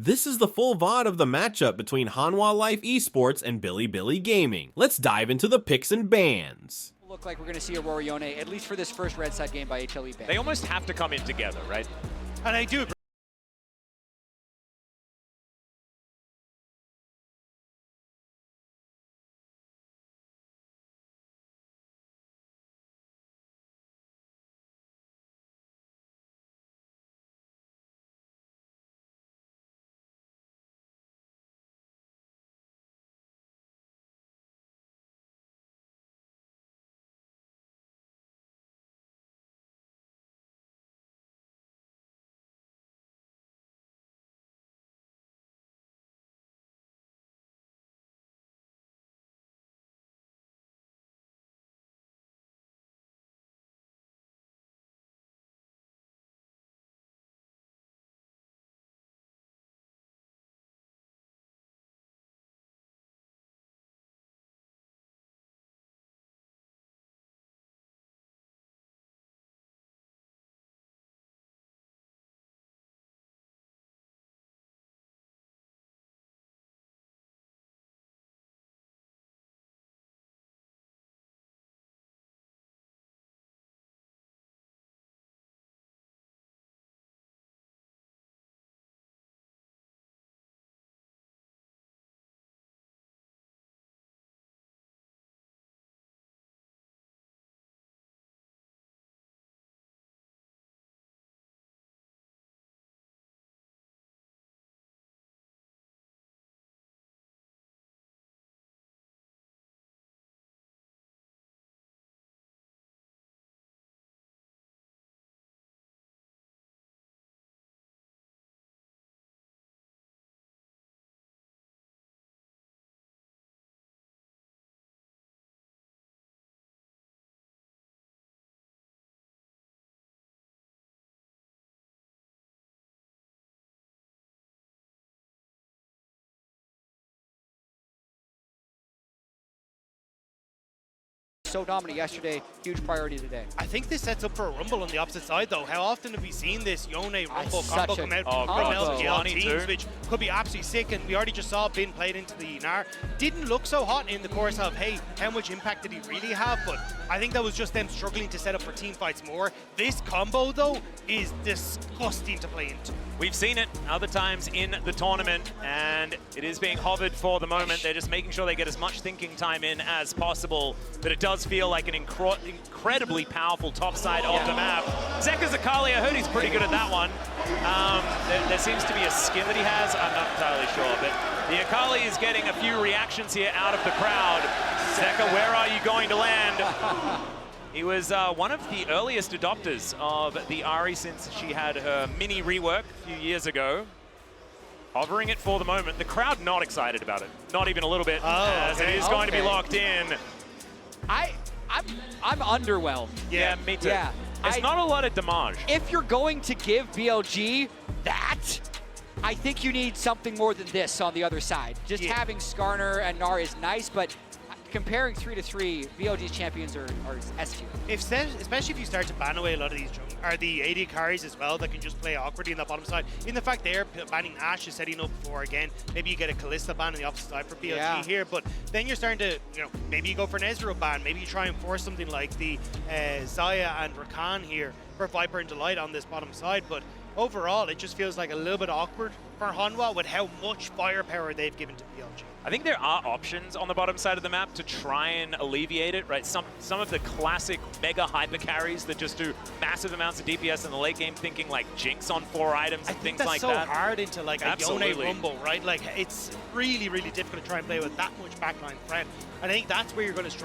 This is the full VOD of the matchup between Hanwha Life Esports and Bilibili Gaming. Let's dive into the picks and bans. Look like we're going to see Aurora Yone, at least for this first red side game by HLE ban. They almost have to come in together, right? And I do agree. So dominant yesterday, huge priority today. I think this sets up for a rumble on the opposite side, though. How often have we seen this Yone rumble such combo a come out combo. from LGL Funny teams, too. which could be absolutely sick? And we already just saw Bin played into the Nar. Didn't look so hot in the course of, hey, how much impact did he really have? But I think that was just them struggling to set up for team fights more. This combo, though, is disgusting to play into. We've seen it other times in the tournament, and it is being hovered for the moment. They're just making sure they get as much thinking time in as possible, but it does feel like an incredibly powerful top side of the map. Zeka's Akali, I heard he's pretty good at that one. There seems to be a skin that he has, I'm not entirely sure, but the Akali is getting a few reactions here out of the crowd. Zeka, where are you going to land? He was one of the earliest adopters of the Ari since she had her mini rework a few years ago. Hovering it for the moment. The crowd not excited about it. Not even a little bit, as it is going to be locked in. I'm underwhelmed. Yeah, me too. Yeah. There's not a lot of damage. If you're going to give BLG that, I think you need something more than this on the other side. Just having Skarner and Gnar is nice, but comparing 3 to 3, BLG's champions are S tier. Especially if you start to ban away a lot of these the AD carries as well that can just play awkwardly in that bottom side. In the fact they're banning Ashe is setting up for, again, maybe you get a Kalista ban on the opposite side for BLG here, but then you're starting to, maybe you go for an Ezreal ban, maybe you try and force something like the Xayah and Rakan here for Viper and Delight on this bottom side, but overall it just feels like a little bit awkward for Hanwha with how much firepower they've given to BLG. I think there are options on the bottom side of the map to try and alleviate it, right? Some of the classic mega hyper carries that just do massive amounts of DPS in the late game, thinking like Jinx on 4 items and things like that. I think that's so hard into like a Yone Absolutely. rumble, right? Like it's really, really difficult to try and play with that much backline threat. And I think that's where you're going to struggle.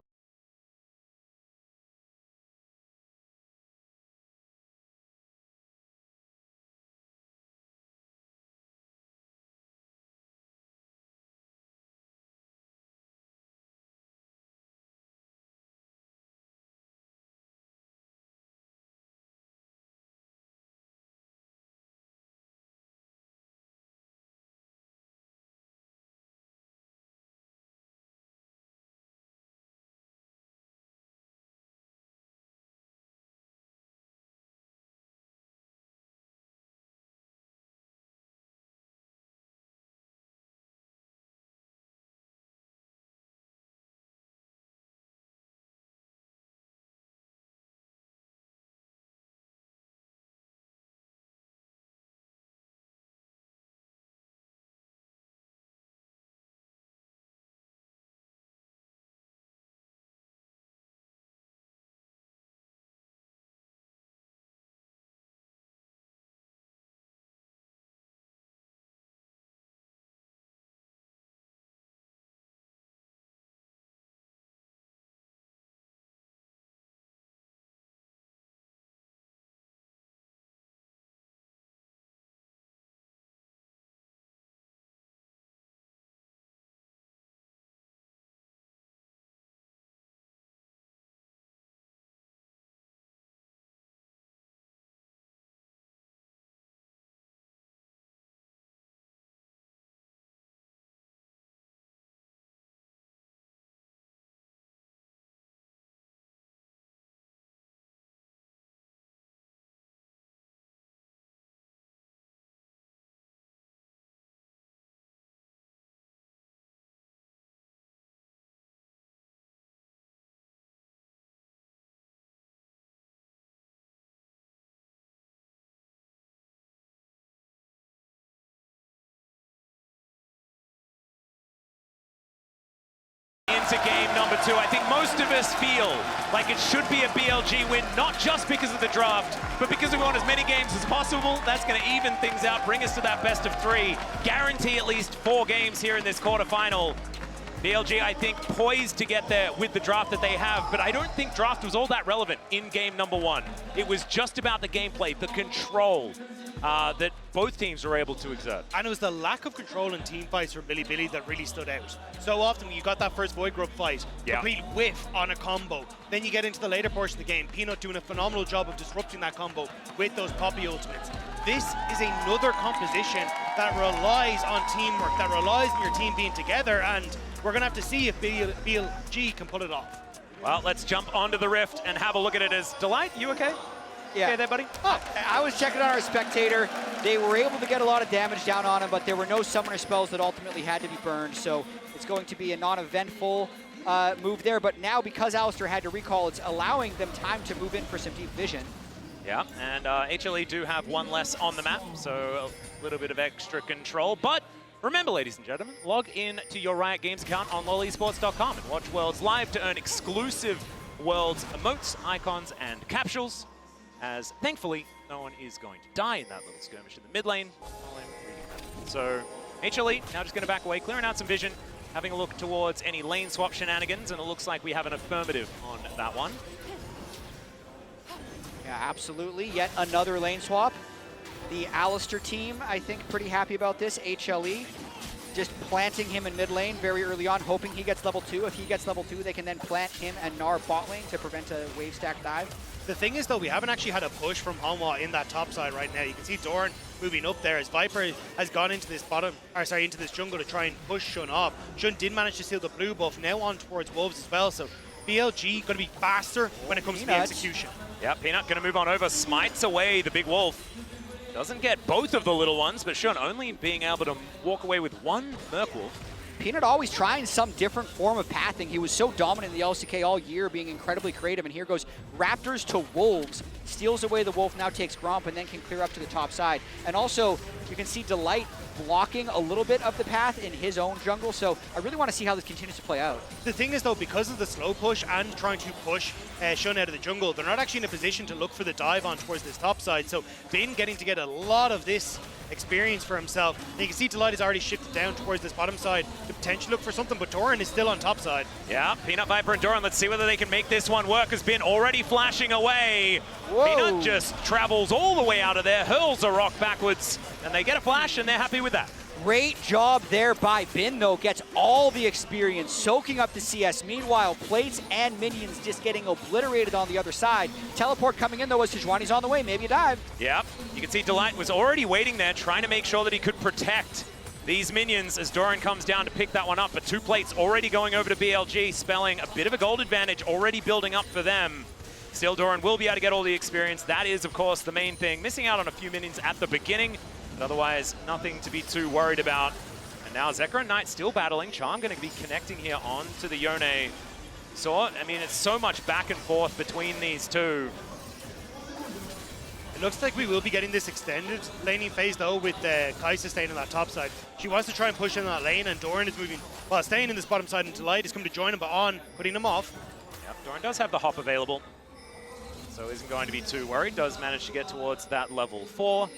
into game number 2. I think most of us feel like it should be a BLG win, not just because of the draft, but because we want as many games as possible. That's going to even things out, bring us to that best of 3, guarantee at least 4 games here in this quarterfinal. BLG, I think, poised to get there with the draft that they have, but I don't think draft was all that relevant in game number 1. It was just about the gameplay, the control that both teams were able to exert. And it was the lack of control in team fights for Bilibili that really stood out. So often you got that first Void Grub fight, complete whiff on a combo. Then you get into the later portion of the game, Peanut doing a phenomenal job of disrupting that combo with those Poppy ultimates. This is another composition that relies on teamwork, that relies on your team being together, and we're going to have to see if BLG can pull it off. Well, let's jump onto the Rift and have a look at it. As Delight, you okay? Yeah. Okay there, buddy? Oh, I was checking on our spectator. They were able to get a lot of damage down on him, but there were no summoner spells that ultimately had to be burned, so it's going to be a non-eventful move there. But now, because Alistair had to recall, it's allowing them time to move in for some deep vision. Yeah, and HLE do have 1 less on the map, so a little bit of extra control. But remember, ladies and gentlemen, log in to your Riot Games account on Loleventvods.com and watch Worlds live to earn exclusive Worlds emotes, icons, and capsules. As thankfully, no one is going to die in that little skirmish in the mid lane. So HLE now just going to back away, clearing out some vision, having a look towards any lane swap shenanigans, and it looks like we have an affirmative on that one. Yeah, absolutely. Yet another lane swap. The Alistair team, I think, pretty happy about this. HLE just planting him in mid lane very early on, hoping he gets level 2. If he gets level 2, they can then plant him and Gnar bot lane to prevent a wave stack dive. The thing is, though, we haven't actually had a push from Hanwha in that top side right now. You can see Doran moving up there as Viper has gone into this into this jungle to try and push Shun off. Shun did manage to steal the blue buff, now on towards Wolves as well, so BLG going to be faster when it comes to the execution. Yeah, Peanut going to move on over, smites away the big wolf. Doesn't get both of the little ones, but Shun only being able to walk away with 1 Merkwolf. Peanut always trying some different form of pathing. He was so dominant in the LCK all year, being incredibly creative, and here goes Raptors to Wolves, steals away the Wolf, now takes Gromp, and then can clear up to the top side. And also, you can see Delight blocking a little bit of the path in his own jungle, so I really want to see how this continues to play out. The thing is, though, because of the slow push and trying to push Shun out of the jungle, they're not actually in a position to look for the dive on towards this top side, so Bin getting to get a lot of this experience for himself. And you can see Delight has already shifted down towards this bottom side to potentially look for something, but Doran is still on top side. Yeah, Peanut, Viper, and Doran, let's see whether they can make this one work, as Bin already flashing away. Whoa. Peanut just travels all the way out of there, hurls a rock backwards, and they get a flash, and they're happy with that. Great job there by Bin, though. Gets all the experience, soaking up the CS. Meanwhile, plates and minions just getting obliterated on the other side. Teleport coming in, though, as Sejuani's on the way. Maybe a dive. Yeah, you can see Delight was already waiting there, trying to make sure that he could protect these minions as Doran comes down to pick that one up. But 2 plates already going over to BLG, spelling a bit of a gold advantage already building up for them. Still, Doran will be able to get all the experience. That is, of course, the main thing. Missing out on a few minions at the beginning, but otherwise nothing to be too worried about. And now Zekrom and Knight still battling. Charm going to be connecting here on to the Yone sword. I mean, it's so much back and forth between these two. It looks like we will be getting this extended laning phase, though, with Kai'Sa staying on that top side. She wants to try and push in that lane, and Doran is moving, well, staying in this bottom side, and Delight is coming to join him, but on, putting him off. Yep, Doran does have the hop available, so isn't going to be too worried. Does manage to get towards that level 4.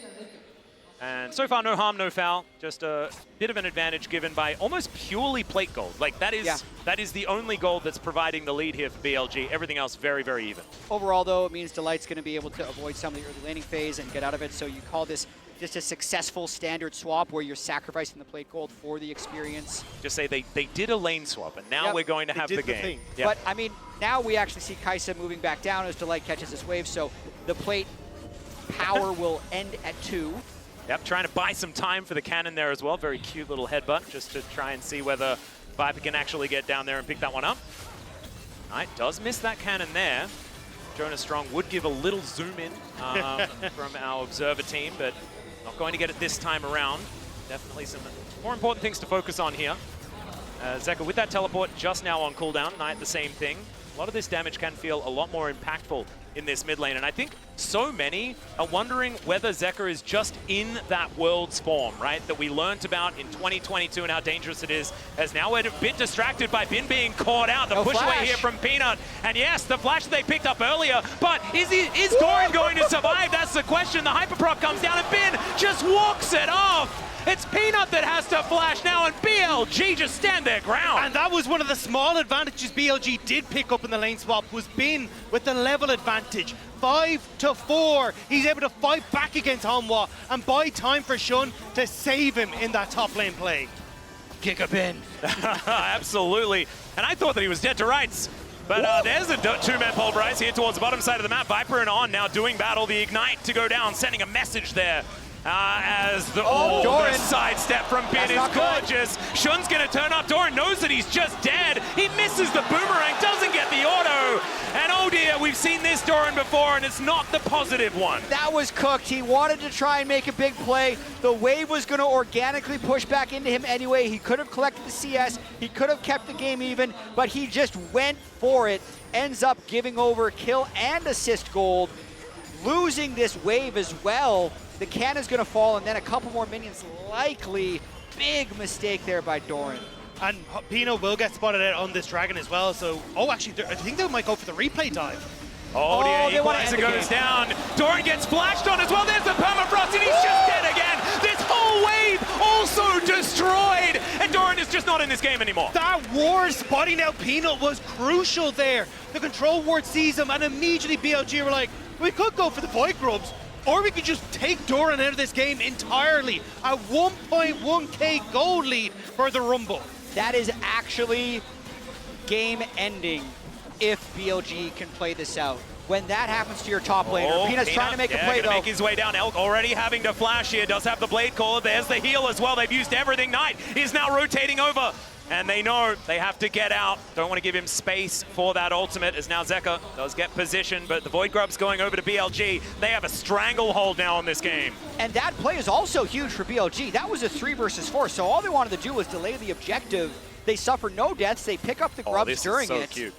And so far, no harm, no foul. Just a bit of an advantage given by almost purely plate gold. Like, that is the only gold that's providing the lead here for BLG. Everything else very, very even. Overall, though, it means Delight's going to be able to avoid some of the early laning phase and get out of it. So you call this just a successful standard swap where you're sacrificing the plate gold for the experience. Just say they did a lane swap, and now we're going to have the game. Yep. But, I mean, now we actually see Kai'Sa moving back down as Delight catches this wave. So the plate power will end at 2. Yep, trying to buy some time for the cannon there as well. Very cute little headbutt just to try and see whether Viper can actually get down there and pick that one up. Knight does miss that cannon there. Jonas Strong would give a little zoom in from our observer team, but not going to get it this time around. Definitely some more important things to focus on here. Zeka with that teleport just now on cooldown. Knight the same thing. a lot of this damage can feel a lot more impactful in this mid lane. And I think so many are wondering whether Zeka is just in that Worlds form, right? That we learned about in 2022 and how dangerous it is. As now we're a bit distracted by Bin being caught out. The push away here from Peanut. And yes, the flash they picked up earlier. But is Doran going to survive? That's the question. The Hyperproc comes down and Bin just walks it off. It's Peanut that has to flash now, and BLG just stand their ground. And that was one of the small advantages BLG did pick up in the lane swap, was Bin with the level advantage. 5-4. He's able to fight back against Hanwha and buy time for Shun to save him in that top lane play. Kick a Bin. Absolutely. And I thought that he was dead to rights. But there's a two-man pulverize here towards the bottom side of the map. Viper and On now doing battle. The Ignite to go down, sending a message there. As the, the sidestep from Bin is gorgeous. Shun's going to turn up. Doran knows that he's just dead. He misses the boomerang, doesn't get the auto. And oh dear, we've seen this Doran before, and it's not the positive one. That was cooked. He wanted to try and make a big play. The wave was going to organically push back into him anyway. He could have collected the CS. He could have kept the game even, but he just went for it. Ends up giving over kill and assist gold, losing this wave as well. The cannon's going to fall, and then a couple more minions likely. Big mistake there by Doran. And Pino will get spotted out on this dragon as well, so... Oh, actually, I think they might go for the replay dive. Oh dear, Equalizer goes down. Doran gets flashed on as well. There's the permafrost, and he's just dead again. This whole wave also destroyed, and Doran is just not in this game anymore. That ward spotting out Peanut was crucial there. The control ward sees him, and immediately BLG were like, we could go for the Void Grubs, or we could just take Doran out of this game entirely. A 1.1k gold lead for the Rumble. That is actually game-ending if BLG can play this out. When that happens to your top laner, Peanut's trying to make a play though. Make his way down. Elk already having to flash here. Does have the blade call. There's the heal as well. They've used everything. Knight is now rotating over. And they know they have to get out. Don't want to give him space for that ultimate, as now Zeka does get position, but the Void Grub's going over to BLG. They have a stranglehold now on this game. And that play is also huge for BLG. That was a 3 versus 4, so all they wanted to do was delay the objective. They suffer no deaths. They pick up the grubs during this is it. So cute.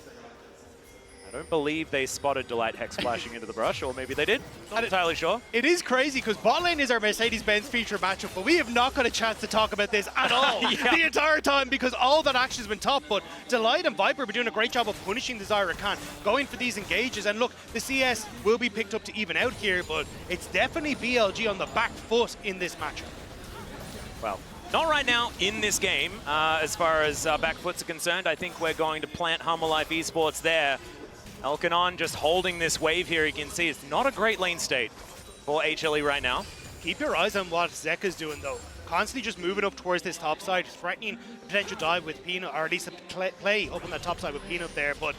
I don't believe they spotted Delight Hex splashing into the brush, or maybe they did. Not entirely sure. It is crazy because bot lane is our Mercedes-Benz feature matchup, but we have not got a chance to talk about this at all the entire time because all that action has been top. But Delight and Viper have been doing a great job of punishing the Zyra Khan, going for these engages. And look, the CS will be picked up to even out here, but it's definitely BLG on the back foot in this matchup. Well, not right now in this game, as far as back foots are concerned. I think we're going to plant Hanwha Life Esports there. Elkanon just holding this wave here. You can see it's not a great lane state for HLE right now. Keep your eyes on what Zeka's doing though. Constantly just moving up towards this top side, threatening a potential dive with Peanut, or at least a play up on that top side with Peanut there. But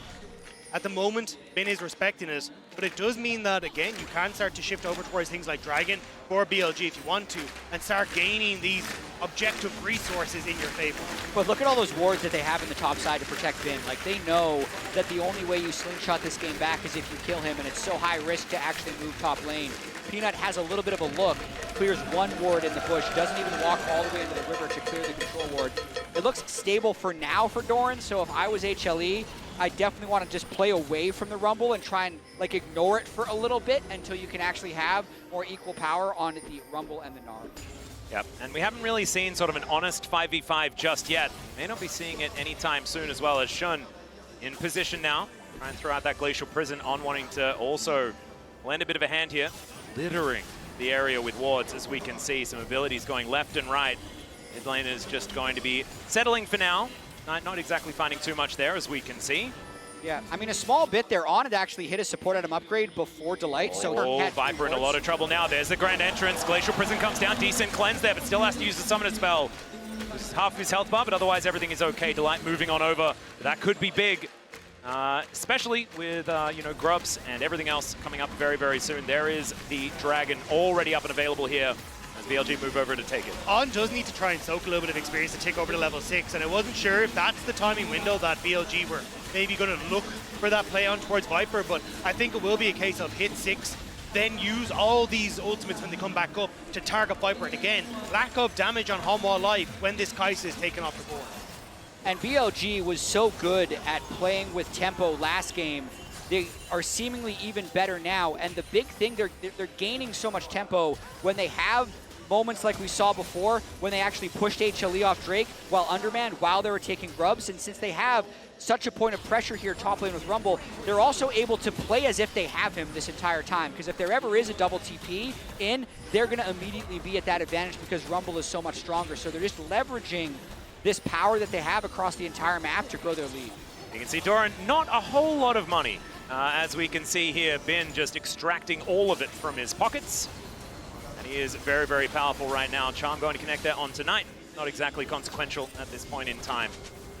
at the moment, Bin is respecting it. But it does mean that, again, you can start to shift over towards things like Dragon for BLG if you want to, and start gaining these objective resources in your favor. But look at all those wards that they have in the top side to protect Bin. Like, they know that the only way you slingshot this game back is if you kill him, and it's so high risk to actually move top lane. Peanut has a little bit of a look, clears one ward in the bush, doesn't even walk all the way into the river to clear the control ward. It looks stable for now for Doran, so if I was HLE, I definitely want to just play away from the Rumble and try and like ignore it for a little bit until you can actually have more equal power on the Rumble and the Gnar. Yep, and we haven't really seen sort of an honest 5v5 just yet. May not be seeing it anytime soon as well, as Shun in position now. Try and throw out that Glacial Prison on, wanting to also lend a bit of a hand here. Littering the area with wards, as we can see. Some abilities going left and right. Mid lane is just going to be settling for now. Not exactly finding too much there, as we can see. Yeah, I mean, a small bit there. On it actually hit a support item upgrade before Delight, so Viper in a lot of trouble now. There's the grand entrance. Glacial Prison comes down. Decent cleanse there, but still has to use the summoner spell. This is half his health bar, but otherwise everything is okay. Delight moving on over. That could be big, especially with, you know, grubs and everything else coming up very, very soon. There is the dragon already up and available here. BLG move over to take it. On does need to try and soak a little bit of experience to take over to level 6, and I wasn't sure if that's the timing window that BLG were maybe going to look for that play on towards Viper, but I think it will be a case of hit 6, then use all these ultimates when they come back up to target Viper. And again, lack of damage on Hanwha Life when this Kai'Sa is taken off the board. And BLG was so good at playing with tempo last game. They are seemingly even better now. And the big thing, they're gaining so much tempo when they have moments like we saw before, when they actually pushed HLE off Drake while undermanned, while they were taking grubs. And since they have such a point of pressure here top lane with Rumble, they're also able to play as if they have him this entire time. Because if there ever is a double TP in, they're going to immediately be at that advantage because Rumble is so much stronger. So they're just leveraging this power that they have across the entire map to grow their lead. You can see Doran, not a whole lot of money. As we can see here, Ben just extracting all of it from his pockets. And he is very, very powerful right now. Charm going to connect there on tonight. Not exactly consequential at this point in time.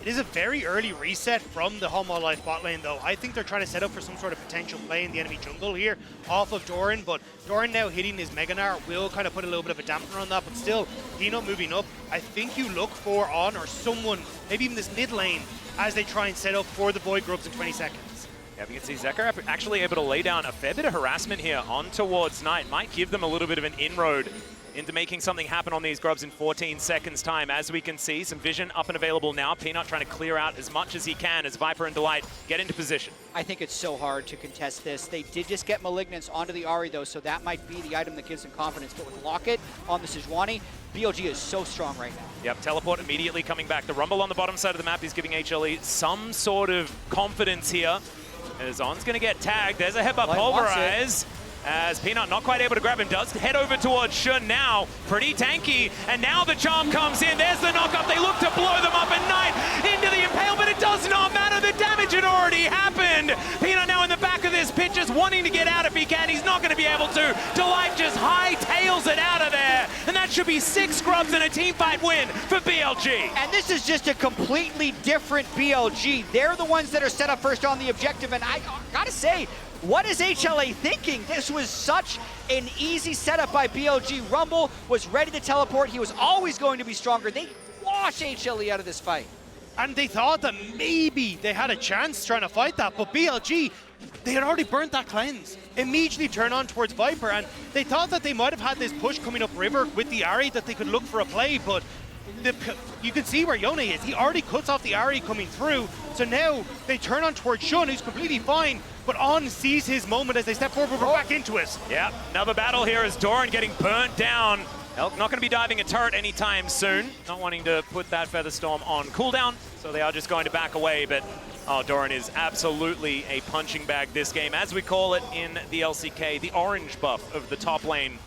It is a very early reset from the Hanwha Life bot lane, though. I think they're trying to set up for some sort of potential play in the enemy jungle here off of Doran, but Doran now hitting his Meganar will kind of put a little bit of a dampener on that, but still, Peanut moving up. I think you look for On or someone, maybe even this mid lane, as they try and set up for the Void Grubs in 20 seconds. Yeah, we can see Zekar actually able to lay down a fair bit of harassment here on towards Knight. Might give them a little bit of an inroad into making something happen on these grubs in 14 seconds time. As we can see, some vision up and available now. Peanut trying to clear out as much as he can as Viper and Delight get into position. I think it's so hard to contest this. They did just get Malignance onto the Ahri though, so that might be the item that gives them confidence. But with Locket on the Sejuani, BLG is so strong right now. Yep, teleport immediately coming back. The Rumble on the bottom side of the map is giving HLE some sort of confidence here. As On's going to get tagged. There's a headbutt pulverize. As Peanut not quite able to grab him, does head over towards Shun now. Pretty tanky, and now the charm comes in. There's the knock-up. They look to blow them up at Knight into the impale, but it does not matter. The damage had already happened. Peanut now in the back of this pit, just wanting to get out if he can. He's not going to be able to. Delight just hightails it out of there, and that should be 6 scrubs and a teamfight win for BLG. And this is just a completely different BLG. They're the ones that are set up first on the objective, and I gotta say, what is HLA thinking? This was such an easy setup by BLG. Rumble was ready to teleport. He was always going to be stronger. They wash HLE out of this fight. And they thought that maybe they had a chance trying to fight that, but BLG, they had already burnt that cleanse. Immediately turn on towards Viper, and they thought that they might have had this push coming up river with the Ahri that they could look for a play, but you can see where Yone is. He already cuts off the Ahri coming through, so now they turn on towards Shun, who's completely fine, but On sees his moment as they step forward, we're back into it. Yeah, another battle here as Doran getting burnt down. Elk not going to be diving a turret anytime soon. Not wanting to put that Feather Storm on cooldown, so they are just going to back away, but Doran is absolutely a punching bag this game, as we call it in the LCK, the orange buff of the top lane.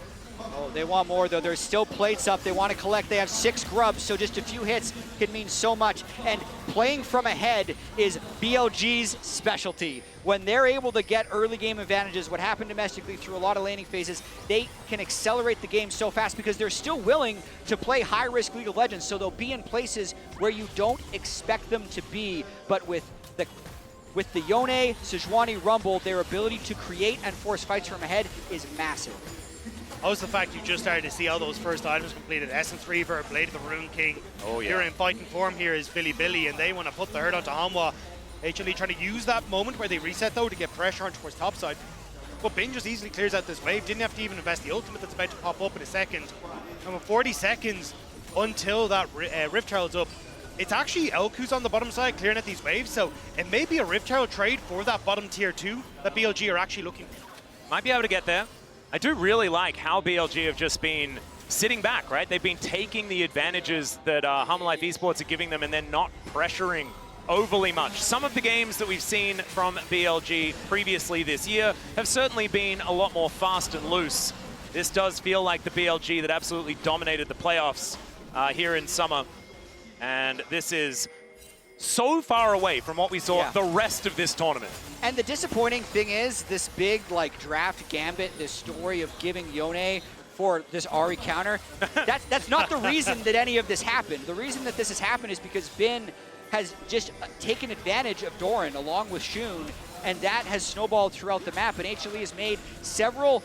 Oh, they want more though. There's still plates up. They want to collect. They have 6 grubs, so just a few hits can mean so much. And playing from ahead is BLG's specialty. When they're able to get early game advantages, what happened domestically through a lot of laning phases, they can accelerate the game so fast because they're still willing to play high-risk League of Legends, so they'll be in places where you don't expect them to be. But with the Yone, Sejuani, Rumble, their ability to create and force fights from ahead is massive. How's the fact you just started to see all those first items completed? Essence Reaver, Blade of the Rune King. Oh yeah. Here in fighting form here is Bilibili, and they want to put the hurt onto Hanwha. HLE trying to use that moment where they reset though to get pressure on towards topside. But Bin just easily clears out this wave. Didn't have to even invest the ultimate that's about to pop up in a second. And with 40 seconds until that Rift Herald's up, it's actually Elk who's on the bottom side clearing out these waves. So it may be a Rift Herald trade for that bottom tier 2 that BLG are actually looking for. Might be able to get there. I do really like how BLG have just been sitting back, right? They've been taking the advantages that Hanwha Life Esports are giving them and then not pressuring overly much. Some of the games that we've seen from BLG previously this year have certainly been a lot more fast and loose. This does feel like the BLG that absolutely dominated the playoffs here in summer. And this is so far away from what we saw the rest of this tournament. And the disappointing thing is this big draft gambit, this story of giving Yone for this Ahri counter, that's not the reason that any of this happened. The reason that this has happened is because Bin has just taken advantage of Doran along with Shun, and that has snowballed throughout the map, and HLE has made several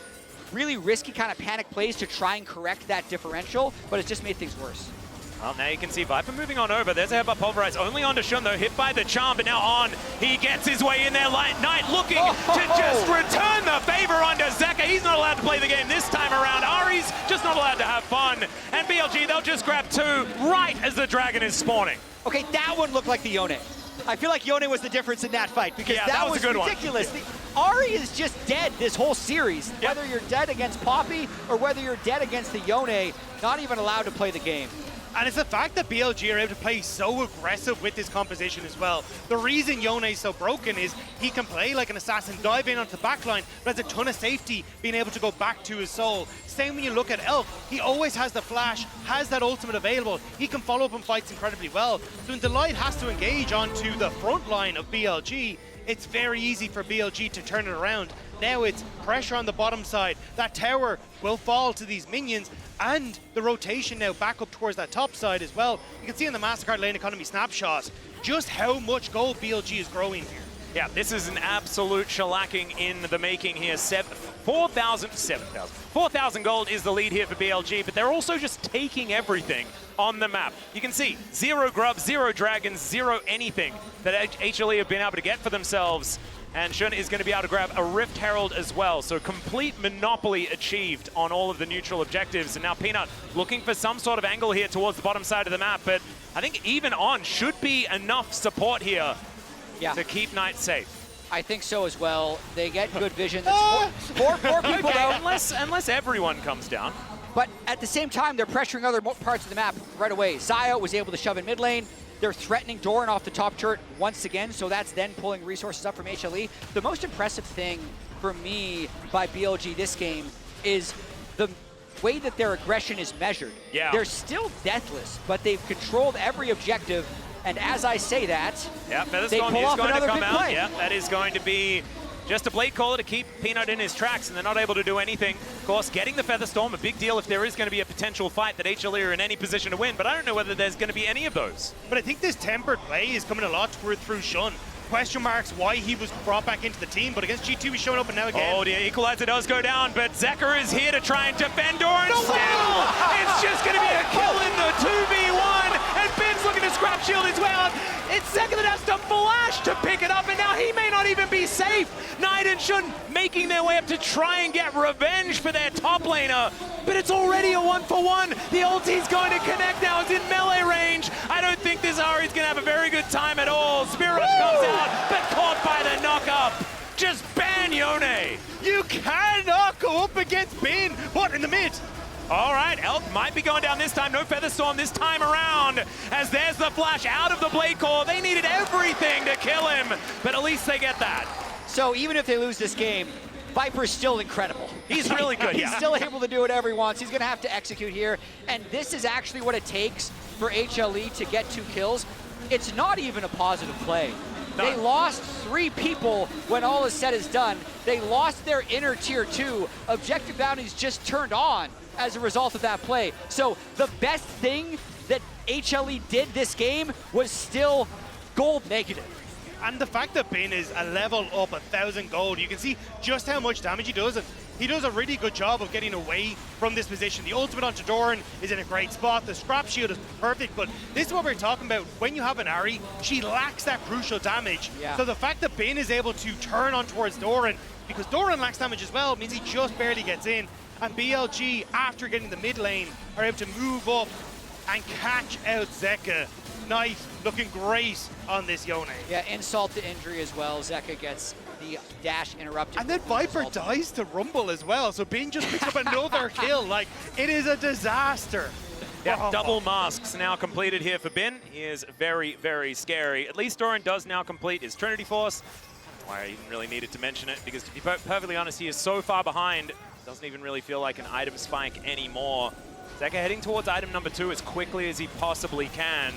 really risky kind of panic plays to try and correct that differential, but it's just made things worse. Well, now you can see Viper moving on over. There's a headbutt pulverize. Only on to Shun, though. Hit by the charm, but now on. He gets his way in there. Knight looking to just return the favor onto Zeka. He's not allowed to play the game this time around. Ari's just not allowed to have fun. And BLG, they'll just grab 2 right as the dragon is spawning. Okay, that one looked like the Yone. I feel like Yone was the difference in that fight because that was a good ridiculous. one. Ari is just dead this whole series. Yep. Whether you're dead against Poppy or whether you're dead against the Yone, not even allowed to play the game. And it's the fact that BLG are able to play so aggressive with this composition as well. The reason Yone is so broken is he can play like an assassin, dive in onto the backline, but has a ton of safety being able to go back to his soul. Same when you look at Elk, he always has the flash, has that ultimate available. He can follow up and fights incredibly well. So when Delight has to engage onto the front line of BLG, it's very easy for BLG to turn it around. Now it's pressure on the bottom side. That tower will fall to these minions, and the rotation now back up towards that top side as well. You can see in the MasterCard lane economy snapshot just how much gold BLG is growing here. Yeah, this is an absolute shellacking in the making here. 4,000 gold is the lead here for BLG, but they're also just taking everything on the map. You can see 0 grubs, 0 dragons, 0 anything that HLE have been able to get for themselves. And Shun is going to be able to grab a Rift Herald as well. So complete monopoly achieved on all of the neutral objectives. And now Peanut looking for some sort of angle here towards the bottom side of the map. But I think even on should be enough support here to keep Knight safe. I think so as well. They get good vision. Four people out. Unless everyone comes down. But at the same time, they're pressuring other parts of the map right away. Zio was able to shove in mid lane. They're threatening Doran off the top turret once again, so that's then pulling resources up from HLE. The most impressive thing for me by BLG this game is the way that their aggression is measured. Yeah. They're still deathless, but they've controlled every objective, and as I say that, they pull off another big play. Yeah, that is going to be just a blade caller to keep Peanut in his tracks, and they're not able to do anything. Of course, getting the Feather Storm, a big deal if there is going to be a potential fight that HLE are in any position to win, but I don't know whether there's going to be any of those. But I think this tempered play is coming a lot through Shun. Question marks why he was brought back into the team, but against G2 he's showing up and now again. Oh, the equalizer does go down, but Zeker is here to try and defend Doran. Still, it's just going to be a kill in the 2v1, and Ben's looking to scrap shield as well. It's Zeker that has to flash to pick it up, and now he may not even be safe. Knight and Shun making their way up to try and get revenge for their top laner, but it's already a 1-for-1. The ulti's going to connect now. It's in melee range. I don't think this Ari's going to have a very good time at all. Spirit Rush comes out, but caught by the knock-up. Just ban Yone. You cannot go up against Ben. What, in the mid? All right, Elk might be going down this time. No Feather Storm this time around, as there's the flash out of the Blade Core. They needed everything to kill him, but at least they get that. So even if they lose this game, Viper's still incredible. He's really good, He's still able to do whatever he wants. He's going to have to execute here, and this is actually what it takes for HLE to get 2 kills. It's not even a positive play. No. They lost 3 people when all is said is done. They lost their inner tier 2. Objective bounties just turned on as a result of that play. So the best thing that HLE did this game was still gold negative. And the fact that Ben is a level up 1,000 gold, you can see just how much damage he does. And he does a really good job of getting away from this position. The ultimate onto Doran is in a great spot. The scrap shield is perfect, but this is what we're talking about. When you have an Ari, she lacks that crucial damage. Yeah. So the fact that Ben is able to turn on towards Doran, because Doran lacks damage as well, means he just barely gets in. And BLG, after getting the mid lane, are able to move up and catch out Zeka. Knight looking great on this Yone. Yeah, insult to injury as well. Zeka gets the dash interrupted. And then Viper dies to Rumble as well, so Ben just picks up another kill. Like, it is a disaster. Yeah, double masks now completed here for Ben. He is very, very scary. At least Doran does now complete his Trinity Force. Why I even really needed to mention it, because to be perfectly honest, he is so far behind, doesn't even really feel like an item spike anymore. Zeka heading towards item number 2 as quickly as he possibly can.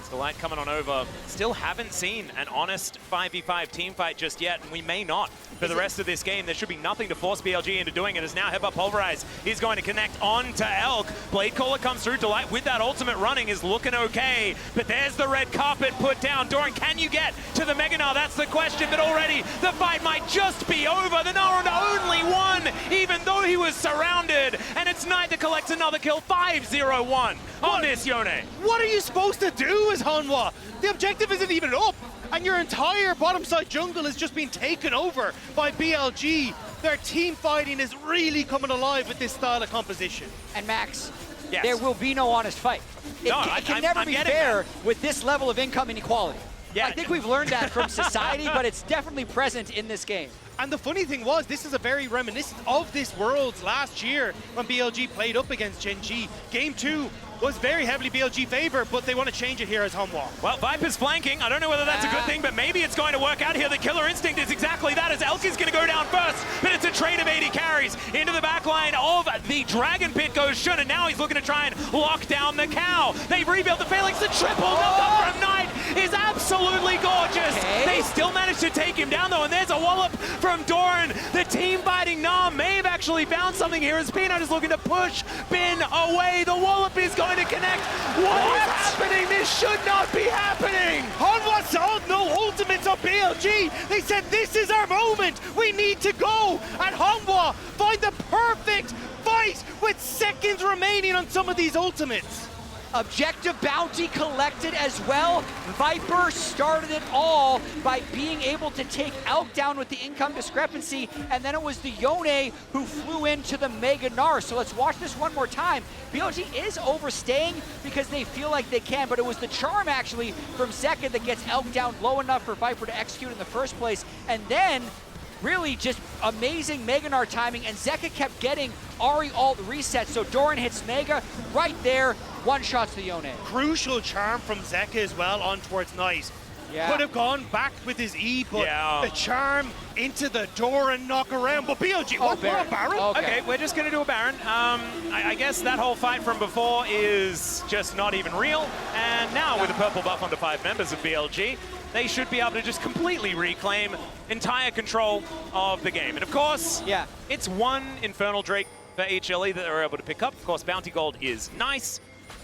The light coming on over. Still haven't seen an honest 5v5 team fight just yet, and we may not for the rest of this game. There should be nothing to force BLG into doing it. As now Headbutt Pulverize. He's going to connect on to Elk, Blade Caller comes through. Delight with that ultimate running is looking okay. But there's the red carpet put down. Doran, can you get to the Mega Gnar? That's the question. But already the fight might just be over. The Gnar only won, even though he was surrounded. And it's Knight that collects another kill. 5-0-1 on this Yone. What are you supposed to do as Hanwha? The objective isn't even up, and your entire bottom side jungle has just been taken over by BLG. Their team fighting is really coming alive with this style of composition. And Max, yes. there will be no honest fight. It can never be fair with this level of income inequality. Yeah. I think we've learned that from society, but it's definitely present in this game. And the funny thing was, this is a very reminiscent of this Worlds last year when BLG played up against Gen G. Game 2 was very heavily BLG favor, but they want to change it here as Hanwha. Well, Viper's flanking. I don't know whether that's a good thing, but maybe it's going to work out here. The killer instinct is exactly that, as Elk is going to go down first, but it's a trade of 80 carries into the back line of the Dragon Pit goes Shun, and now he's looking to try and lock down the cow. They've rebuilt the Phalanx. The triple knock from Knight is absolutely gorgeous. Okay. They still managed to take him down, though, and there's a wallop from Doran. The team fighting Gnar may have actually found something here as Peanut is looking to push Bin away. The wallop is going to connect. What is happening? This should not be happening. Hanwha saw no ultimates on BLG. They said, this is our moment. We need to go. And Hanwha find the perfect fight with seconds remaining on some of these ultimates. Objective bounty collected as well. Viper started it all by being able to take Elk down with the income discrepancy, and then it was the Yone who flew into the Mega Gnar. So let's watch this one more time. BLG is overstaying because they feel like they can, but it was the charm actually from Zeka that gets Elk down low enough for Viper to execute in the first place, and then really just amazing Mega Gnar timing, and Zeka kept getting Ahri ult reset, so Doran hits Mega right there, one shot to the Yone. Crucial charm from Zeka as well on towards Knight. Yeah. Could have gone back with his E, but the charm into the door and knock around. But BLG, we're on Baron. Okay, we're just going to do a Baron. I guess that whole fight from before is just not even real. And now with a purple buff onto 5 members of BLG, they should be able to just completely reclaim entire control of the game. And of course, it's one Infernal Drake for HLE that they're able to pick up. Of course, Bounty Gold is nice.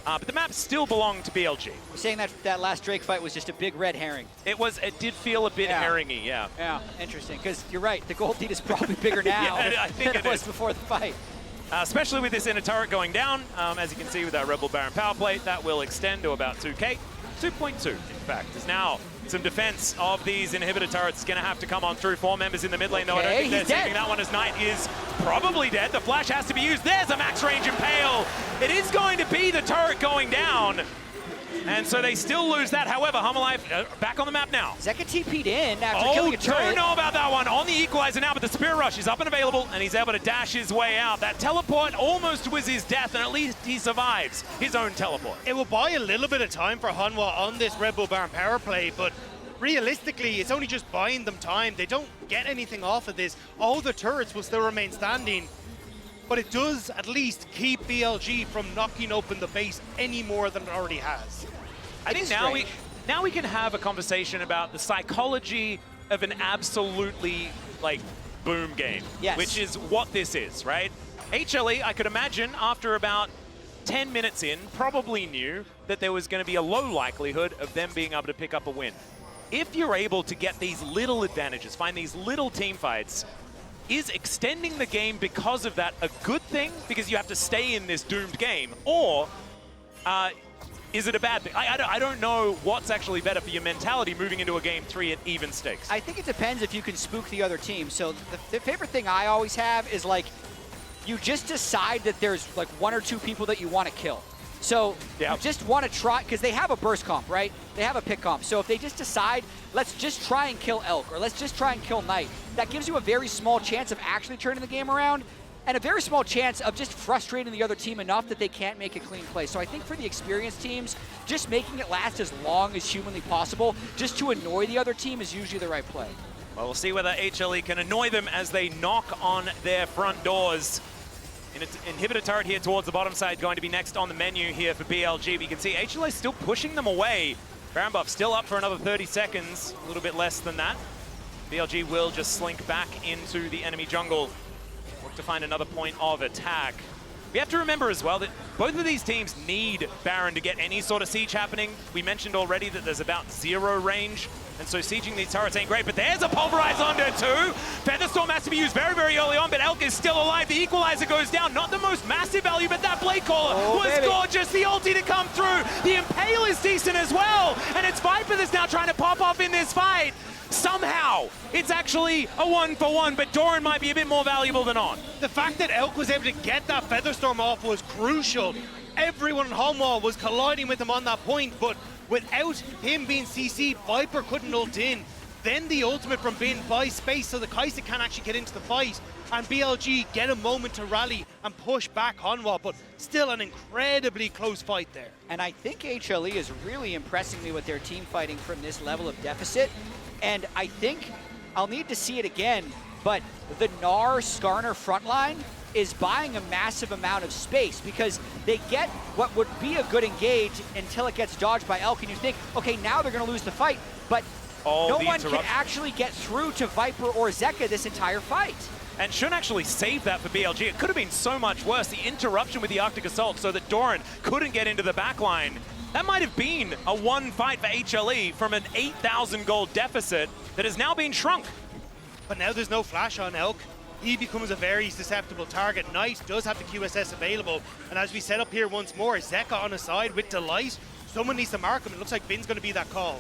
But the map still belonged to BLG. We're saying that last Drake fight was just a big red herring. It did feel a bit herringy, yeah. Yeah, interesting, because you're right, the gold lead is probably bigger now I think than it was before the fight. Especially with this inner turret going down, as you can see with that Rebel Baron power plate, that will extend to about 2K. 2.2, in fact, is now some defense of these inhibitor turrets is going to have to come on through. 4 members in the mid lane, though I don't think they're saving that one, as Knight is probably dead. The flash has to be used. There's a max range impale. It is going to be the turret going down. And so they still lose that. However, Humalife back on the map now. Zeka TP'd in after killing a turret. Don't know about that one. On the equalizer now, but the Spirit Rush is up and available, and he's able to dash his way out. That teleport almost was his death, and at least he survives his own teleport. It will buy a little bit of time for Hanwha on this Red Bull Baron power play, but realistically, it's only just buying them time. They don't get anything off of this. All the turrets will still remain standing, but it does at least keep BLG from knocking open the base any more than it already has. I think now we can have a conversation about the psychology of an absolutely, boom game. Yes. Which is what this is, right? HLE, I could imagine, after about 10 minutes in, probably knew that there was going to be a low likelihood of them being able to pick up a win. If you're able to get these little advantages, find these little team fights, is extending the game because of that a good thing? Because you have to stay in this doomed game? Or is it a bad thing? I don't know what's actually better for your mentality moving into a game 3 at even stakes. I think it depends if you can spook the other team. So the favorite thing I always have is you just decide that there's 1 or 2 people that you want to kill. So you just want to try, because they have a burst comp, right? They have a pick comp. So if they just decide, let's just try and kill Elk, or let's just try and kill Knight, that gives you a very small chance of actually turning the game around, and a very small chance of just frustrating the other team enough that they can't make a clean play. So I think for the experienced teams, just making it last as long as humanly possible, just to annoy the other team, is usually the right play. Well, we'll see whether HLE can annoy them as they knock on their front doors. Inhibitor turret here towards the bottom side going to be next on the menu here for BLG. But you can see HLE still pushing them away. Baron buff still up for another 30 seconds, a little bit less than that. BLG will just slink back into the enemy jungle. Look to find another point of attack. We have to remember as well that both of these teams need Baron to get any sort of siege happening. We mentioned already that there's about 0 range, and so sieging these turrets ain't great, but there's a Pulverize under 2. Featherstorm has to be used very, very early on, but Elk is still alive. The Equalizer goes down. Not the most massive value, but that Blade Caller was gorgeous. The ulti to come through. The Impale is decent as well, and it's Viper that's now trying to pop off in this fight. Somehow, it's actually a 1-for-1, but Doran might be a bit more valuable than On. The fact that Elk was able to get that Featherstorm off was crucial. Everyone in Hanwha was colliding with him on that point, but without him being CC'd, Viper couldn't ult in. Then the ultimate from Bin buys space so the Kai'Sa can't actually get into the fight, and BLG get a moment to rally and push back Hanwha, but still an incredibly close fight there. And I think HLE is really impressing me with their team fighting from this level of deficit. And I think I'll need to see it again, but the Gnar Skarner frontline is buying a massive amount of space because they get what would be a good engage until it gets dodged by Elk, and you think, okay, now they're going to lose the fight, but no one can actually get through to Viper or Zeka this entire fight. And Shun actually saved that for BLG. It could have been so much worse. The interruption with the Arctic Assault so that Doran couldn't get into the backline. That might have been a one fight for HLE from an 8,000 gold deficit that has now been shrunk. But now there's no flash on Elk. He becomes a very susceptible target. Knight does have the QSS available. And as we set up here once more, Zeka on his side with Delight. Someone needs to mark him. It looks like Bin's going to be that call.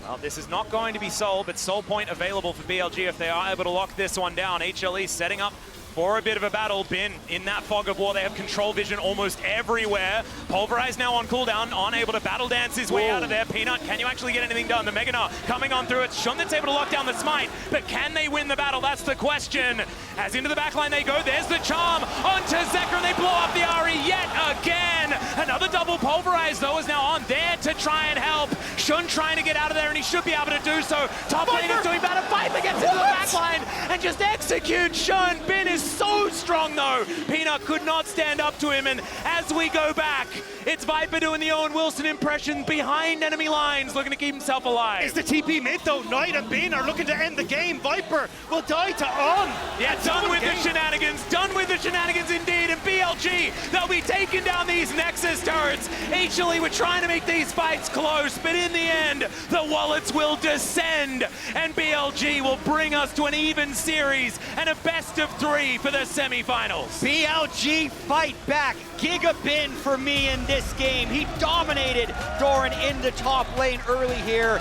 Well, this is not going to be Soul, but Soul Point available for BLG if they are able to lock this one down. HLE setting up for a bit of a battle. Bin in that fog of war. They have control vision almost everywhere. Pulverize now on cooldown, unable to battle dance his way out of there. Peanut, can you actually get anything done? The Mega Gnar coming on through. It's Shun that's able to lock down the smite, but can they win the battle? That's the question. As into the backline they go, there's the charm onto Zeka, and they blow up the Ahri yet again. Another double Pulverize though is now on there to try and help. Shun trying to get out of there, and he should be able to do so. Top lane is doing better. Viper gets into the backline and just executes Shun. Bin is so strong though. Peanut could not stand up to him, and as we go back, it's Viper doing the Owen Wilson impression behind enemy lines, looking to keep himself alive. It's the TP mid though. Knight and Bin are looking to end the game. Viper will die to On. Yeah, done with the shenanigans. Done with the shenanigans indeed. And BLG, they'll be taking down these Nexus turrets. HLE were trying to make these fights close, but in the end, the wallets will descend, and BLG will bring us to an even series and a best of 3 for the semifinals. BLG fight back. Giga Bin for me in this game. He dominated Doran in the top lane early here.